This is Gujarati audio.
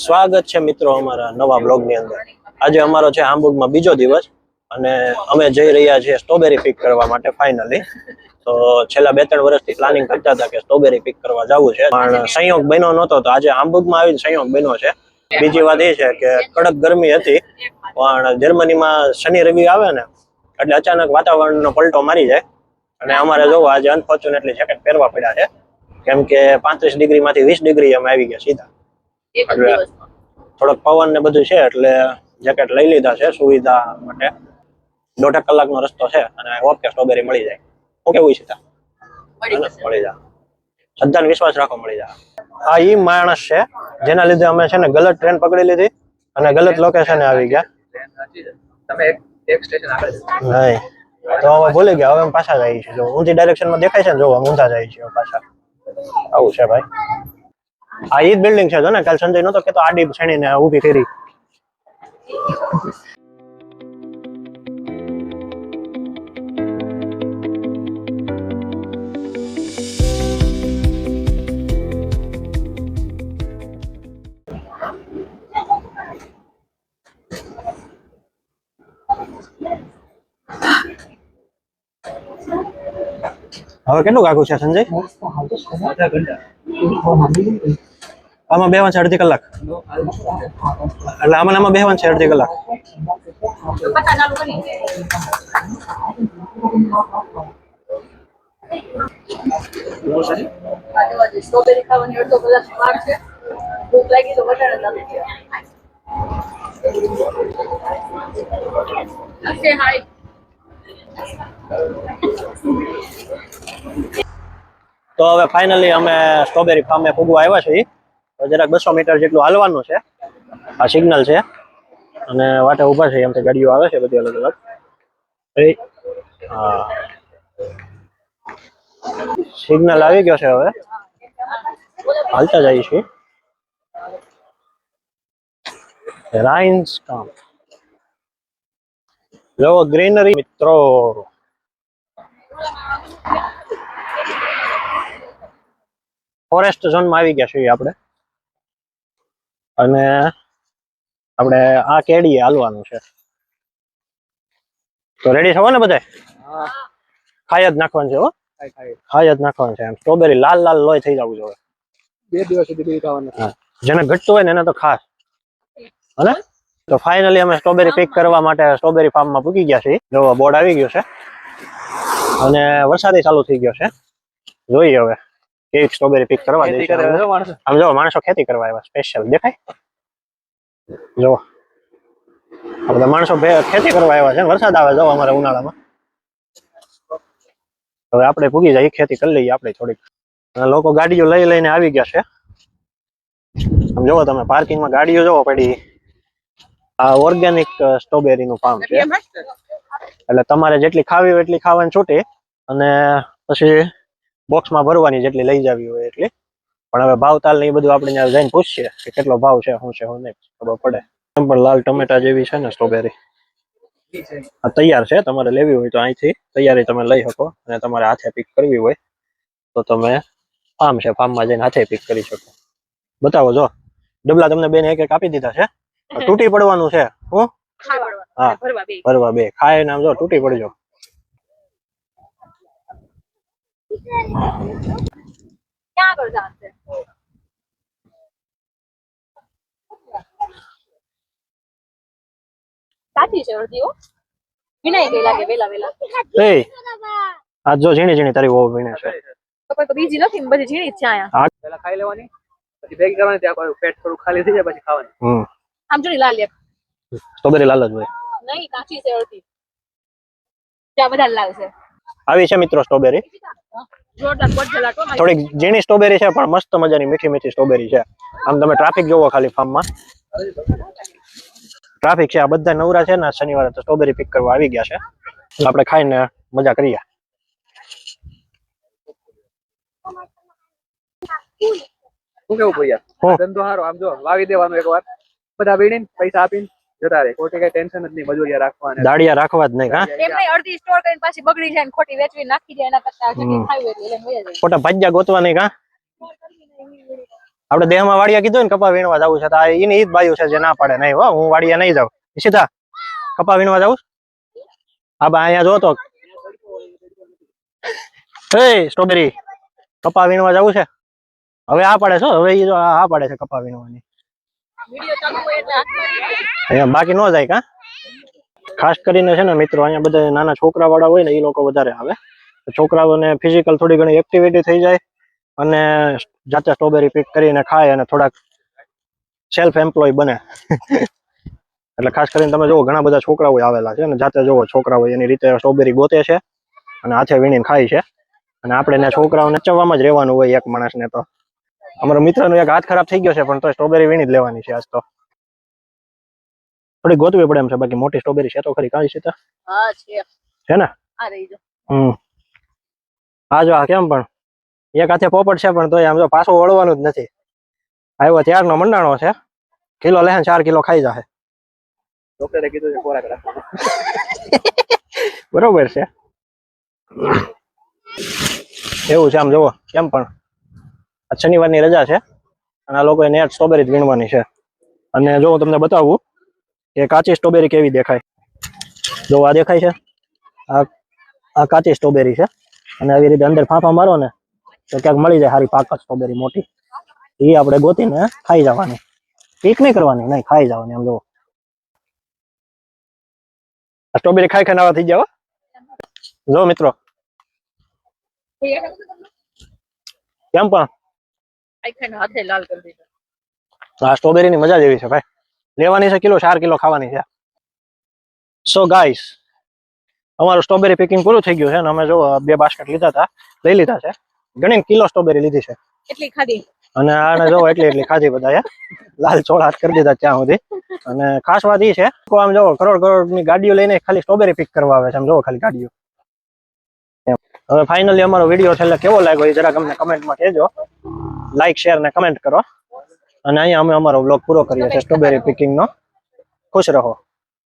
સ્વાગત છે મિત્રો અમારા નવા બ્લોગની અંદર। આજે અમારો છે આંબુડમાં બીજો દિવસ અને અમે જઈ રહ્યા છીએ સ્ટ્રોબેરી પિક કરવા માટે ફાઇનલી। તો છેલ્લા 2-3 વર્ષથી પ્લાનિંગ કરતા હતા કે સ્ટ્રોબેરી પિક કરવા જવું છે, પણ સંયોગ બન્યો નહોતો, તો આજે આંબુડમાં આવીને સંયોગ બન્યો છે। બીજી વાત એ છે કે કડક ગરમી હતી, પણ જર્મનીમાં શનિ રવિ આવે ને એટલે અચાનક વાતાવરણનો પલટો મારી જાય અને અમારે જોવો આજે અનફોર્ચ્યુનેટલી જેકેટ પહેરવા પડ્યા છે, કેમ કે 35 ડિગ્રીમાંથી 20 ડિગ્રી અમે આવી ગયા સીધા। એટલે થોડોક પવન ને બધું છે એટલે જેકેટ લઈ લીધા છે સુવિધા માટે। 1.5 કલાકનો રસ્તો છે અને હોપ કે સ્ટ્રોબેરી મળી જાય। હું કેવું છે મળી જાય, શ્રદ્ધાને વિશ્વાસ રાખો મળી જાય। આ ઈ માણસ છે જેના લીધે અમે છે ને ગલત ટ્રેન પકડી લીધી અને ગલત લોકેશને આવી ગયા। તમે એક સ્ટેશન આગળ નહીં તો હવે ભૂલી ગયા, હવે અમે પાછા જઈએ છીએ। જો ઊંધી ડાયરેક્શનમાં દેખાય છે ને, જો અમે ઊંધા જઈએ છીએ પાછા। આવું છે ભાઈ, આ ઈ જ બિલ્ડિંગ છે જો ને, કાલ સંજય નતો કેતો આડી શ્રેણીને ઊભી કરી। હવે કેટલું આઘું છે સંજય? આમાં બેવાનું છે 1.5 કલાક, એટલે આમાં બેવાનું છે 1.5 કલાક। સ્ટ્રોબેરી ખાવાની 1.5 કલાક વાર છે, ભૂખ લાગી તો વધારે ચાલે છે। તો હવે ફાઇનલી અમે સ્ટ્રોબેરી ફાર્મે પૂગવા આવ્યા છીએ। તો જરાક 200 મીટર જેટલું હાલવાનું છે। આ સિગ્નલ છે અને વાટે ઊભા છે, એમ તો ગાડીઓ આવે છે બધી અલગ અલગ। હા, સિગ્નલ આવી ગયો છે, હવે હાલતા જઈએ છીએ। રાઇન્સ કામ જો ગ્રીનરી મિત્રો, ફોરેસ્ટ ઝોનમાં આવી ગયા છીએ આપણે, અને આપણે આ કેડીએ હાલવાનું છે। તો રેડી થવો ને બધાય? ખાઈ જ નાખવાનું છે, હો ખાઈ જ નાખવાનું છે। એમ સ્ટ્રોબેરી લાલ લાલ લોહી થઈ જવું જોઈએ, 2 દિવસ સુધી ખાવાનું। હા, જેને ઘટતું હોય ને એને તો ખાસ હને। તો ફાઇનલી અમે સ્ટ્રોબેરી પિક કરવા માટે સ્ટ્રોબેરી ફાર્મમાં પૂકી ગયા છીએ। જો બોર્ડ આવી ગયો છે અને વરસાદ ચાલુ થઈ ગયો છે। જોઈએ હવે કેવી સ્ટ્રોબેરી પિક કરવા દે છે। આમ જો માણસો ખેતી કરવા આવ્યા સ્પેશિયલ, દેખાય જો આ બધા માણસો ખેતી કરવા આવ્યા છે। વરસાદ આવે જો અમારે ઉનાળામાં, હવે આપણે પૂગી જઈએ, ખેતી કરી લઈએ આપણે થોડીક। લોકો ગાડીઓ લઈ લઈને આવી ગયા છે। આમ જોવો તમે પાર્કિંગમાં ગાડીઓ જોવો પડી। આ ઓર્ગેનિક સ્ટ્રોબેરીનું ફાર્મ છે, એટલે તમારે જેટલી ખાવી હોય એટલી ખાવાની છૂટી, અને પછી બોક્સમાં ભરવાની, જેટલી લઈ જવી હોય એટલી। પણ હવે ભાવ તાલ ને એ બધું આપણે ત્યાં જઈને પૂછીએ કે કેટલો ભાવ છે, શું છે શું નહીં, ખબર પડે। એમ પણ લાલ ટમેટા જેવી છે ને સ્ટ્રોબેરી, આ તૈયાર છે, તમારે લેવી હોય તો અહીંથી તૈયારી તમે લઈ શકો, અને તમારે હાથે પિક કરવી હોય તો તમે ફાર્મ છે, ફાર્મમાં જઈને હાથે પિક કરી શકો। બતાવો જો ડબલા તમને બેને એક એક આપી દીધા છે, તૂટી પડવાનું છે। હું હા ભરવા બે, ખાય ને આમ જો તૂટી પડજો। ક્યાં આગળ જાશે? સાચી છે અડધી, હો વિનાઈ ગઈ લાગે વેલા વેલા। એ આ જો ઝીણી ઝીણી તારી બહુ વીણે છે, તો કોઈ તો બીજી નથી ને, બધી ઝીણી જ છે આયા। પહેલા ખાઈ લેવાની, પછી ભેગી કરવાની, ત્યાં પેટ થોડું ખાલી થઈ જાય પછી ખાવાની। આમ જોની લાલ એક સ્ટ્રોબેરી લાલ જ હોય, નહીં કાચી છે અડધી, ત્યાં બધા લાલ છે। આવી છે મિત્રો સ્ટ્રોબેરી, જોરદાર કોટ તો થોડીક ઝીણી સ્ટ્રોબેરી છે પણ મસ્ત મજાની મીઠી મીઠી સ્ટ્રોબેરી છે। આમ તમે ટ્રાફિક જોવો ખાલી, ફાર્મમાં ટ્રાફિક છે। આ બધા નવરા છે ને શનિવારે, તો સ્ટ્રોબેરી પિક કરવા આવી ગયા છે। આપણે ખાઈને મજા કરીએ। શું કેવું ભૈયા, ધંધો સારો, આમ જો વાવી દેવાનું એકવાર, બધા વીણીને પૈસા આપીને જતા રહે, ખોટી કઈ ટેન્શન જ નહીં, મજૂરિયા રાખવાના, દાડિયા રાખવા જ નહીં। હા, એમ નહીં અડધી સ્ટોર કરીને પાછી બગડી જાય ને ખોટી વેચવી નાખી જાય, એના કરતા જગ્યા ખાવી એટલે લઈને વયા જાય। ખોટા ભાજ્યા ગોતવા નહીં। કા આપણે દેહમાં વાડિયા કીધું ને કપા વીણવા જવું છે તો આ એની ઈ જ બાયું છે જે ના પાડે નહીં હો હું વાડિયા નહીં જાઉં સીધા કપા વીણવા જવું આ બા અહીંયા જોતો એ સ્ટ્રોબેરી કપા વીણવા જવું છે હવે આ પાડે છો હવે ઈ જો આ પાડે છે કપા વીણવાની વિડિયો ચાલુ હોય એટલે હાથમાં અહીંયા બાકી ન જાય કા ખાસ કરીને છે ને મિત્રો અહીંયા બધા નાના છોકરા વાળા હોય ને એ લોકો વધારે આવે છોકરાઓને ફિઝિકલ થોડી ઘણી એક્ટિવિટી થઈ જાય અને જાતે સ્ટ્રોબેરી પીક કરીને ખાય અને થોડાક સેલ્ફ એમ્પ્લોય બને એટલે ખાસ કરીને તમે જોવો ઘણા બધા છોકરાઓ આવેલા છે અને જાતે જોવો છોકરાઓ એની રીતે સ્ટ્રોબેરી ગોતે છે અને હાથે વીણીને ખાય છે અને આપણે ને છોકરાઓને ચવવામાં જ રહેવાનું હોય એક માણસને તો અમારા મિત્રનો એક હાથ ખરાબ થઈ ગયો છે પણ તો સ્ટ્રોબેરી વીણી જ લેવાની છે આજ તો થોડી ગોતવી પડે એમ છે બાકી મોટી સ્ટ્રોબેરી છે તો ખરી કાઢી છે હા છે ને આ રહી જો આ જો આ કેમ પણ એક હાથે પોપટ છે પણ તોય આમ જો પાછો વળવાનું જ નથી આવ્યો ત્યારનો મંડાણો છે કિલો લેહન 4 કિલો ખાઈ જાય ડોક્ટરે કીધું છે ખોરાક રાખો બરોબર છે એવું છે આમ જોવો કેમ પણ આ શનિવારની રજા છે અને આ લોકોએ નેટ સ્ટ્રોબેરી જ વીણવાની છે અને જો હું તમને બતાવું કે કાચી સ્ટ્રોબેરી કેવી દેખાય જો આ દેખાય છે આ કાચી સ્ટ્રોબેરી છે અને આવી રીતે અંદર ફાંફા મારો ને તો ક્યાંક મળી જાય સારી પાકત સ્ટ્રોબેરી મોટી એ આપણે ગોતીને ખાઈ જવાની પીક નહીં કરવાની નહીં ખાઈ જવાની આમ જો આ સ્ટ્રોબેરી ખાઈ ખાઈને આવા થઈ જાવ જો મિત્રો કેમ પણ આઈખાને હાથે લાલ કરી દીધા આ સ્ટ્રોબેરી ની મજા જ એવી છે ભાઈ લેવાની છે કિલો 4 કિલો ખાવાની છે સો ગાઈસ અમારું સ્ટ્રોબેરી પેકિંગ પૂરું થઈ ગયું છે અને અમે જો 2 બાસ્કેટ લીધા હતા લઈ લીધા છે ઘણી કિલો સ્ટ્રોબેરી લીધી છે એટલી ખાધી અને આને જો એટલી ખાધી બધાએ લાલ ચોળ હાથ કરી દીધા ત્યાં સુધી અને ખાસ વાત એ છે કે આમ જો કરોડ ની ગાડીઓ લઈને ખાલી સ્ટ્રોબેરી પિક કરવા આવે છે આમ જો ખાલી ગાડીઓ હવે ફાઇનલી અમારો વિડીયો છેલ્લે કેવો લાગ્યો એ જરાક અમને કમેન્ટમાં કહેજો લાઈક શેર ને કમેન્ટ કરો અને અહીંયા અમે અમારો વ્લોગ પૂરો કરીએ છીએ સ્ટ્રોબેરી પિકિંગ નો ખુશ રહો